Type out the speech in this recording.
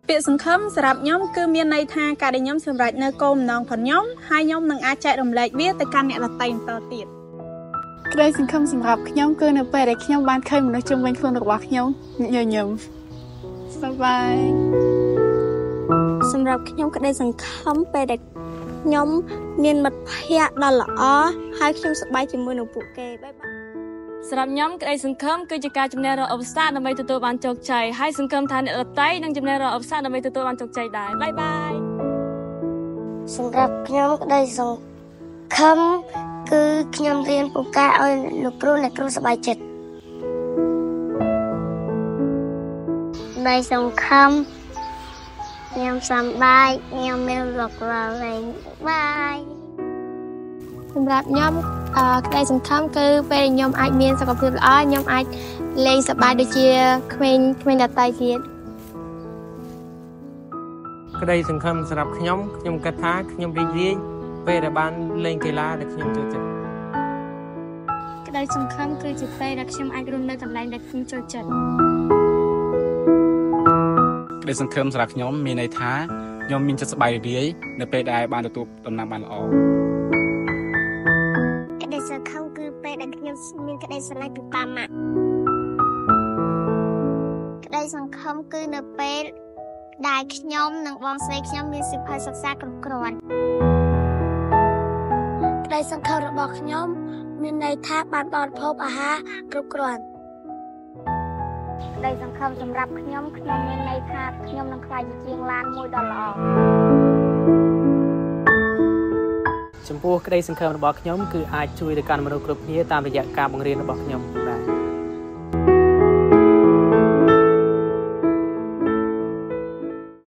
ពាក្យសង្ឃឹមសម្រាប់ខ្ញុំគឺមានន័យថាការដែលខ្ញុំសម្រេចនៅគោលបំណងរបស់ខ្ញុំហើយខ្ញុំនឹងអាចចែករំលែកវាទៅកាន់អ្នកដទៃបន្តទៀតក្តីសង្ឃឹមសម្រាប់ខ្ញុំគឺនៅពេលដែលខ្ញុំបានឃើញមនុស្សជុំវិញខ្លួនរបស់ខ្ញុំញញឹមសប្បាយសម្រាប់ខ្ញុំក្តីសង្ឃឹមពេលដែលខ្ញុំមានមិត្តភ័ក្តិដ៏ល្អហើយខ្ញុំសប្បាយជាមួយនឹងពួកគេបាយបាយសម្រាប់ខ្ញុំក្តីសង្ឃឹមគឺជាការជំនះរាល់ឧបសគ្គដើម្បីទទួលបានជោគជ័យហើយសង្ឃឹមថាអ្នកដទៃនឹងជំនះរាល់ឧបសគ្គដើម្បីទទួលបានជោគជ័យដែរបាយបាយសម្រាប់ខ្ញុំក្តីសង្ឃឹមគឺខ្ញុំរៀនពូកែឲ្យលោកគ្រូអ្នកគ្រូសប្បាយចិត្តក្តីសង្ឃឹមខ្ញុំសប្បាយខ្ញុំមានលោកគ្រូវិញបាយសម្រាប់ខ្ញុំក្តីសង្ឃឹមគឺពេលខ្ញុំអាចមានសុខភាពល្អខ្ញុំអាចលេងសប្បាយដូចជាក្មេងដទៃទៀតក្តីសង្ឃឹមសម្រាប់ខ្ញុំគិតថាខ្ញុំរីករាយពេលដែលបានលេងកីឡាដែលខ្ញុំចូលចិត្តក្តីសង្ឃឹមគឺជាពេលដែលខ្ញុំអាចរស់នៅកន្លែងដែលខ្ញុំចូលចិត្តក្តីសង្ឃឹមសម្រាប់ខ្ញុំមានន័យថាខ្ញុំមានចិត្តសប្បាយរីករាយនៅពេលដែលបានទទួលដំណើរបានល្អក្តីសង្ឃឹមគឺពេលដែលខ្ញុំមានក្តីស្រឡាញ់ពីប៉ាម៉ាក់ក្តីសង្ឃឹមគឺនៅពេលដែលខ្ញុំនិងបងស្រីខ្ញុំមានសិភៅសិក្សាគ្រប់គ្រាន់ក្តីសង្ឃឹមរបស់ខ្ញុំមានន័យថាបានបរិភោគអាហារគ្រប់គ្រាន់ក្តីសង្ឃឹមសម្រាប់ខ្ញុំមានន័យថាខ្ញុំនឹងក្លាយជាជាងឡានមួយដ៏ល្អចំពោះក្តីសង្ឃឹមរបស់ខ្ញុំគឺអាចជួយទៅកាន់មនុស្សគ្រប់គ្នាតាមរយៈការបង្រៀនរបស់ខ្ញុំ